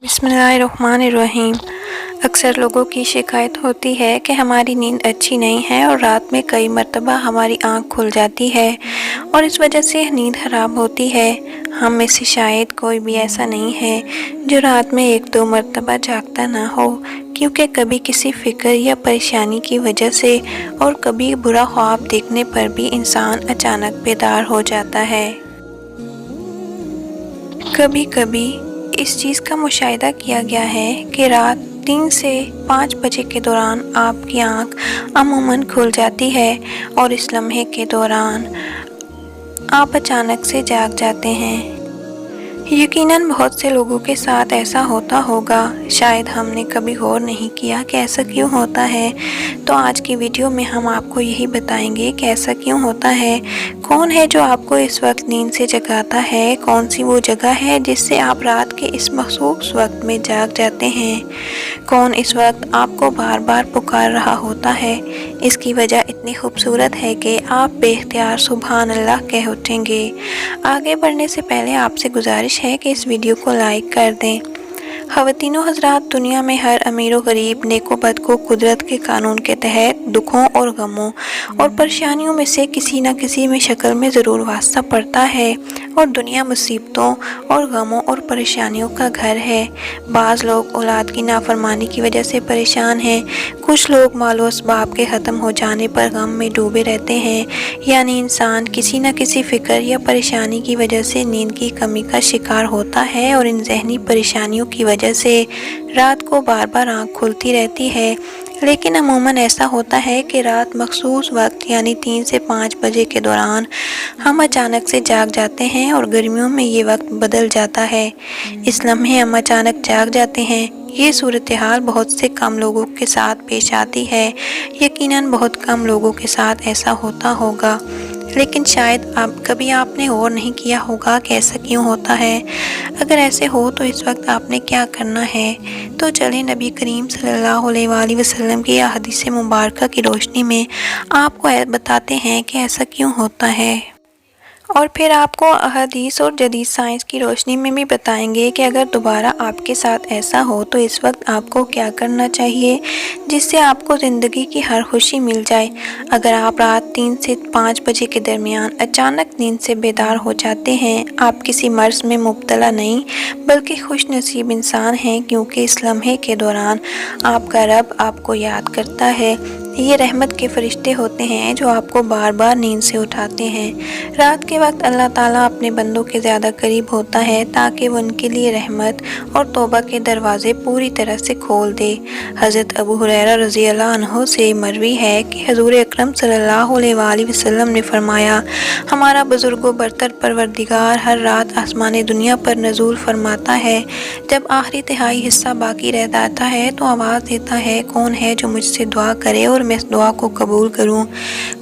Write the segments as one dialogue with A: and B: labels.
A: बिस्मिल्लाहिर्रहमानिर्रहीम। अक्सर लोगों की शिकायत होती है कि हमारी नींद अच्छी नहीं है और रात में कई मर्तबा हमारी आंख खुल जाती है और इस वजह से नींद खराब होती है। हम में से शायद कोई भी ऐसा नहीं है जो रात में एक दो मर्तबा जागता ना हो, क्योंकि कभी किसी फ़िक्र या परेशानी की वजह से और कभी बुरा ख्वाब देखने पर भी इंसान अचानक बेदार हो जाता है। कभी कभी इस चीज़ का मुशाहिदा किया गया है कि रात 3 से 5 बजे के दौरान आपकी आंख अमूमन खुल जाती है और इस लम्हे के दौरान आप अचानक से जाग जाते हैं। यकीनन बहुत से लोगों के साथ ऐसा होता होगा, शायद हमने कभी गौर नहीं किया कि ऐसा क्यों होता है। तो आज की वीडियो में हम आपको यही बताएंगे कि ऐसा क्यों होता है, कौन है जो आपको इस वक्त नींद से जगाता है, कौन सी वो जगह है जिससे आप रात के इस मखसूस वक्त में जाग जाते हैं, कौन इस वक्त आपको बार बार पुकार रहा होता है। इसकी वजह इतनी खूबसूरत है कि आप बेख्तियार सुभान अल्लाह कह उठेंगे। आगे बढ़ने से पहले आपसे गुजारिश है कि इस वीडियो को लाइक कर दें। ख़वातीनो हज़रात, दुनिया में हर अमीर व गरीब नेको बद को कुदरत के कानून के तहत दुखों और गमों और परेशानियों में से किसी न किसी में शक्ल में ज़रूर वास्ता पड़ता है और दुनिया मुसीबतों और गमों और परेशानियों का घर है। बाज़ लोग औलाद की नाफरमानी की वजह से परेशान हैं, कुछ लोग मालो असबाब के ख़त्म हो जाने पर गम में डूबे रहते हैं। यानी इंसान किसी न किसी फ़िक्र या परेशानी की वजह से नींद की कमी का शिकार होता है और इन जहनी परेशानियों की वजह से रात को बार बार आँख खुलती रहती है। लेकिन अमूमन ऐसा होता है कि रात मखसूस वक्त यानी 3 से 5 बजे के दौरान हम अचानक से जाग जाते हैं और गर्मियों में ये वक्त बदल जाता है। इस लम्हे हम अचानक जाग जाते हैं। ये सूरत हाल बहुत से कम लोगों के साथ पेश आती है। यकीनन बहुत कम लोगों के साथ ऐसा होता होगा, लेकिन शायद कभी आपने गौर नहीं किया होगा कि ऐसा क्यों होता है। अगर ऐसे हो तो इस वक्त आपने क्या करना है। तो चलें नबी करीम सल्लल्लाहु अलैहि वसल्लम की हदीस मुबारक की रोशनी में आपको बताते हैं कि ऐसा क्यों होता है, और फिर आपको अहदीस और जदीद साइंस की रोशनी में भी बताएंगे कि अगर दोबारा आपके साथ ऐसा हो तो इस वक्त आपको क्या करना चाहिए जिससे आपको ज़िंदगी की हर खुशी मिल जाए। अगर आप रात 3 से 5 बजे के दरमियान अचानक नींद से बेदार हो जाते हैं, आप किसी मर्ज़ में मुब्तला नहीं बल्कि खुश नसीब इंसान हैं, क्योंकि इस लम्हे के दौरान आपका रब आपको याद करता है। ये रहमत के फरिश्ते होते हैं जो आपको बार बार नींद से उठाते हैं। रात के वक्त अल्लाह ताला अपने बंदों के ज़्यादा करीब होता है ताकि वो उनके लिए रहमत और तौबा के दरवाज़े पूरी तरह से खोल दे। हज़रत अबू हुरैरा रज़ी अल्लाह अन्हु से मरवी है कि हज़ूर अकरम सल्लल्लाहु अलैहि वसल्लम ने फरमाया, हमारा बुज़ुर्ग व बरतर परवरदिगार हर रात आसमान दुनिया पर नज़ूल फरमाता है। जब आखिरी तिहाई हिस्सा बाकी रह जाता है तो आवाज़ देता है, कौन है जो मुझसे दुआ करे और मैं इस दुआ को कबूल करूं,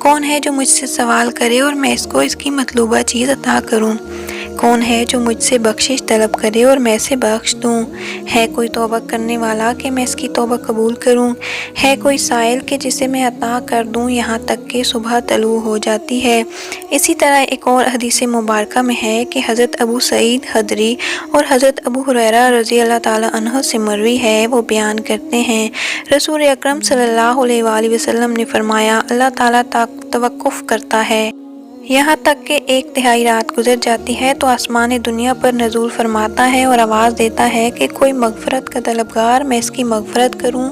A: कौन है जो मुझसे सवाल करे और मैं इसको इसकी मतलूबा चीज़ अता करूं, कौन है जो मुझसे बख्शिश तलब करे और मैं इसे बख्श दूं, है कोई तौबा करने वाला कि मैं इसकी तौबा कबूल करूं, है कोई साइल कि जिसे मैं अता कर दूं यहाँ तक कि सुबह तलू हो जाती है। इसी तरह एक और हदीस मुबारक में है कि हज़रत अबू सईद खदरी और हज़रत अबू हुरैरा रज़ी अल्लाह ताला अन्हु से मरवी है, वो बयान करते हैं, रसूल अकरम सल्लल्लाहु अलैहि वसल्लम ने फरमाया, अल्लाह ताला तवक्कुफ़ करता है यहाँ तक कि 1/3 रात गुजर जाती है तो आसमान दुनिया पर नज़ूल फरमाता है और आवाज़ देता है कि कोई मग़फ़रत का तलबगार मैं इसकी मग़फ़रत करूँ,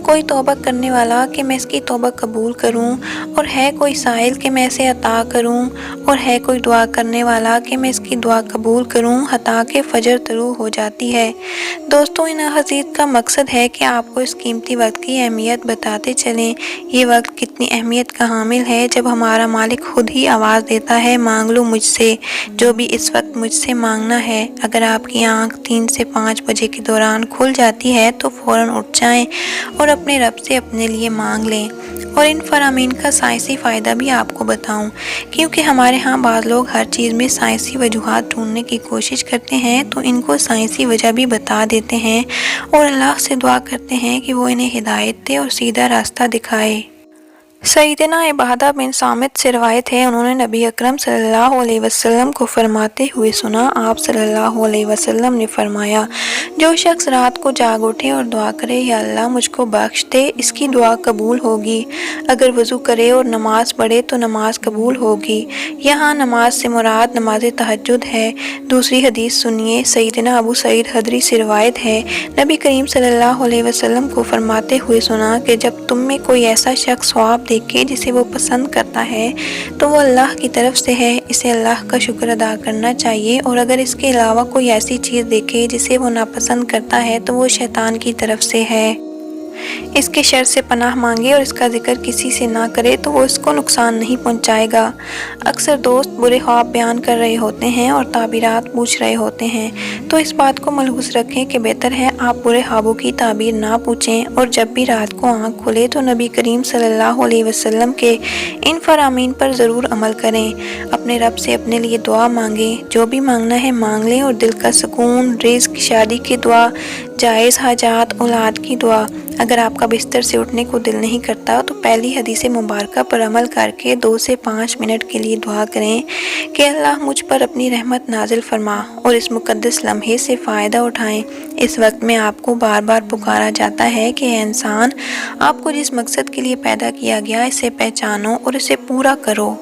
A: कोई तौबा करने वाला कि मैं इसकी तौबा कबूल करूँ, और है कोई साइल कि मैं इसे अता करूँ, और है कोई दुआ करने वाला कि मैं इसकी दुआ कबूल करूँ, हता कि फ़जर तलू हो जाती है। दोस्तों, इन हदीस का मकसद है कि आपको इस कीमती वक्त की अहमियत बताते चलें। ये वक्त कितनी अहमियत का हामिल है जब हमारा मालिक खुद ही आवाज़ देता है, मांग लो मुझसे जो भी इस वक्त मुझसे मांगना है। अगर आपकी आंख 3 से 5 बजे के दौरान खुल जाती है तो फ़ौरन उठ जाएं और अपने रब से अपने लिए मांग लें। और इन फरामीन का साइंसी फ़ायदा भी आपको बताऊं, क्योंकि हमारे यहाँ बाज़ लोग हर चीज़ में साइंसी वजूहात ढूंढने की कोशिश करते हैं तो इनको साइंसी वजह भी बता देते हैं और अल्लाह से दुआ करते हैं कि वो इन्हें हिदायत दे और सीधा रास्ता दिखाए। सईदना इबादा बिन सामित से रवायत है, उन्होंने नबी अकरम सल्लल्लाहु अलैहि वसल्लम को फरमाते हुए सुना। आप सल्लल्लाहु अलैहि वसल्लम ने फरमाया, जो शख्स रात को जाग उठे और दुआ करे, या अल्लाह मुझको बख्श दे, इसकी दुआ कबूल होगी। अगर वज़ू करे और नमाज पढ़े तो नमाज कबूल होगी। यहाँ नमाज से मुराद नमाज तहज्जुद है। दूसरी हदीस सुनिए। सईदना अबू सईद खदरी से रवायत है, नबी करीम सल्लल्लाहु अलैहि वसल्लम को फरमाते हुए सुना कि जब तुम में कोई ऐसा शख्स ख्वाब देखे जिसे वो पसंद करता है तो वो अल्लाह की तरफ से है, इसे अल्लाह का शुक्र अदा करना चाहिए। और अगर इसके अलावा कोई ऐसी चीज़ देखे जिसे वो नापसंद करता है तो वो शैतान की तरफ से है। इसके शर से पनाह मांगे और इसका जिक्र किसी से ना करे तो वो इसको नुकसान नहीं पहुंचाएगा। अक्सर दोस्त बुरे ख्वाब बयान कर रहे होते हैं और ताबीरात पूछ रहे होते हैं, तो इस बात को मलहूज़ रखें कि बेहतर है आप बुरे ख्वाबों की ताबीर ना पूछें। और जब भी रात को आँख खुले तो नबी करीम सल्लल्लाहु अलैहि वसल्लम के इन फरामीन पर ज़रूर अमल करें। अपने रब से अपने लिए दुआ मांगें, जो भी मांगना है मांग लें, और दिल का सुकून, रिज़्क, शादी की दुआ, जायज़ हाजात, औलाद की दुआ। अगर आपका बिस्तर से उठने को दिल नहीं करता तो पहली हदीस मुबारक पर अमल करके 2 से 5 मिनट के लिए दुआ करें कि अल्लाह मुझ पर अपनी रहमत नाजिल फरमा, और इस मुकद्दस लम्हे से फ़ायदा उठाएं। इस वक्त में आपको बार बार पुकारा जाता है कि ए इंसान, आपको जिस मकसद के लिए पैदा किया गया इसे पहचानो और इसे पूरा करो।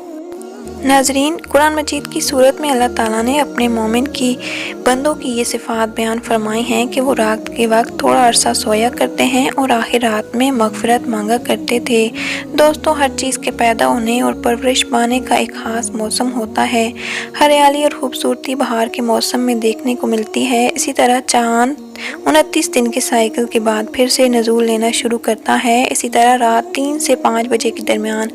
A: नाजरीन, कुरान मजीद की सूरत में अल्लाह ताला ने अपने मोमिन की बंदों की ये सिफ़ात बयान फरमाई हैं कि वो रात के वक्त थोड़ा अरसा सोया करते हैं और आखिर रात में मग़फ़िरत मांगा करते थे। दोस्तों, हर चीज़ के पैदा होने और परवरिश पाने का एक ख़ास मौसम होता है। हरियाली और ख़ूबसूरती बहार के मौसम में देखने को मिलती है। इसी तरह चाँद 29 दिन के साइकिल के बाद फिर से नज़ूल लेना शुरू करता है। इसी तरह रात 3 से 5 बजे के दरमियान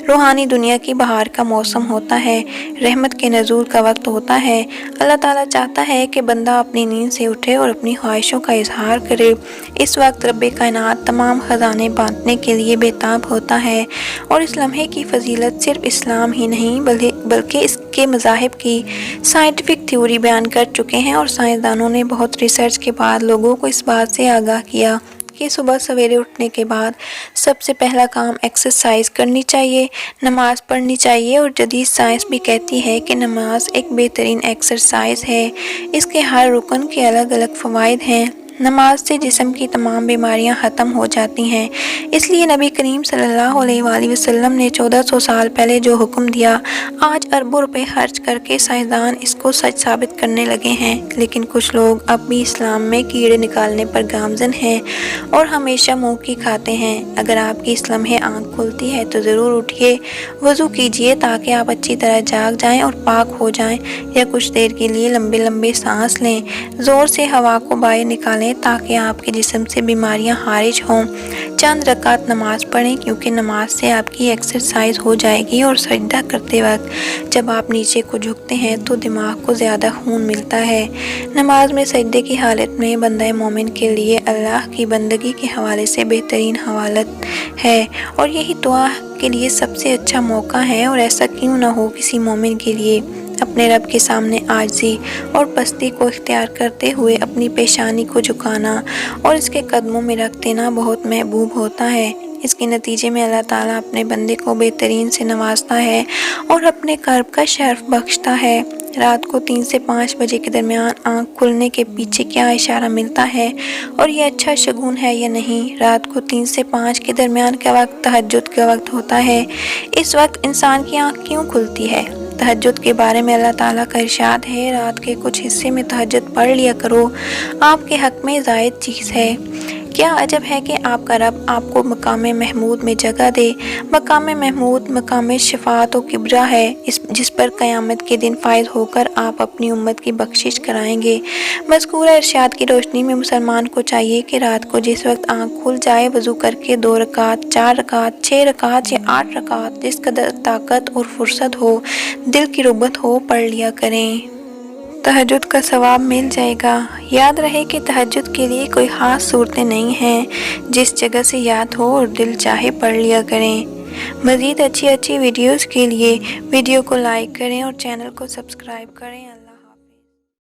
A: रूहानी दुनिया की बहार का मौसम होता है, रहमत के नज़ूल का वक्त होता है। अल्लाह ताला चाहता है कि बंदा अपनी नींद से उठे और अपनी ख्वाहिशों का इजहार करे। इस वक्त रब्बे कायनात तमाम ख़जाने बांटने के लिए बेताब होता है, और इस लम्हे की फजीलत सिर्फ इस्लाम ही नहीं बल्कि इसके मज़ाहिब की साइंटिफिक थ्योरी बयान कर चुके हैं। और साइंसदानों ने बहुत रिसर्च के बाद लोगों को इस बात से आगाह किया कि सुबह सवेरे उठने के बाद सबसे पहला काम एक्सरसाइज करनी चाहिए, नमाज़ पढ़नी चाहिए। और जदीद साइंस भी कहती है कि नमाज एक बेहतरीन एक्सरसाइज है। इसके हर रुकन के अलग अलग फ़वाइद हैं। नमाज से जिस्म की तमाम बीमारियां ख़त्म हो जाती हैं। इसलिए नबी करीम सल्लल्लाहु अलैहि वसल्लम ने 1400 साल पहले जो हुक्म दिया, आज अरबों रुपए खर्च करके साइंसदान इसको सच साबित करने लगे हैं। लेकिन कुछ लोग अब भी इस्लाम में कीड़े निकालने पर गामज़न हैं और हमेशा मुँह की खाते हैं। अगर आपकी इस लम्हे आँख खुलती है तो ज़रूर उठिए, वज़ू कीजिए ताकि आप अच्छी तरह जाग जाएँ और पाक हो जाएँ, या कुछ देर के लिए लंबे लंबे सांस लें, ज़ोर से हवा को बाहर निकालें ताकि आपके जिस्म से बीमारियां खारिज हों। चंद रकात नमाज पढ़ें, क्योंकि नमाज से आपकी एक्सरसाइज हो जाएगी। और सजदा करते वक्त जब आप नीचे को झुकते हैं तो दिमाग को ज़्यादा खून मिलता है। नमाज में सजदे की हालत में बंदा मोमिन के लिए अल्लाह की बंदगी के हवाले से बेहतरीन हवालत है, और यही दुआ के लिए सबसे अच्छा मौका है। और ऐसा क्यों ना हो किसी मोमिन के लिए अपने रब के सामने आजिज़ी और पस्ती को इख्तियार करते हुए अपनी पेशानी को झुकाना और इसके कदमों में रख देना बहुत महबूब होता है। इसके नतीजे में अल्लाह ताला अपने बंदे को बेहतरीन से नवाजता है और अपने कर्ब का शर्फ बख्शता है। रात को 3 से 5 बजे के दरमियान आँख खुलने के पीछे क्या इशारा मिलता है और ये अच्छा शगुन है या नहीं? रात को 3 से 5 के दरमियान का वक्त तहज्जुद का वक्त होता है। इस वक्त इंसान की आँख क्यों खुलती है? तहज्जुद के बारे में अल्लाह ताला का इरशाद है, रात के कुछ हिस्से में तहज्जुद पढ़ लिया करो, आपके हक़ में ज़ायद चीज़ है। क्या अजब है कि आपका रब आपको मकाम महमूद में जगह दे। मकाम महमूद मकाम शफाअत व किबरा है, जिस पर क़यामत के दिन फ़ाइज़ होकर आप अपनी उम्मत की बख्शिश कराएंगे। मज़कूरा इरशाद की रोशनी में मुसलमान को चाहिए कि रात को जिस वक्त आँख खुल जाए वज़ू करके 2 रकात, 4 रकात, 6 रकात या 8 रकात, जिस कदर ताकत और फुर्सत हो, दिल की रुग़बत हो, पढ़ लिया करें। तहज्जुद का सवाब मिल जाएगा। याद रहे कि तहज्जुद के लिए कोई ख़ास सूरतें नहीं हैं, जिस जगह से याद हो और दिल चाहे पढ़ लिया करें। मज़ीद अच्छी वीडियोज़ के लिए वीडियो को लाइक करें और चैनल को सब्सक्राइब करें।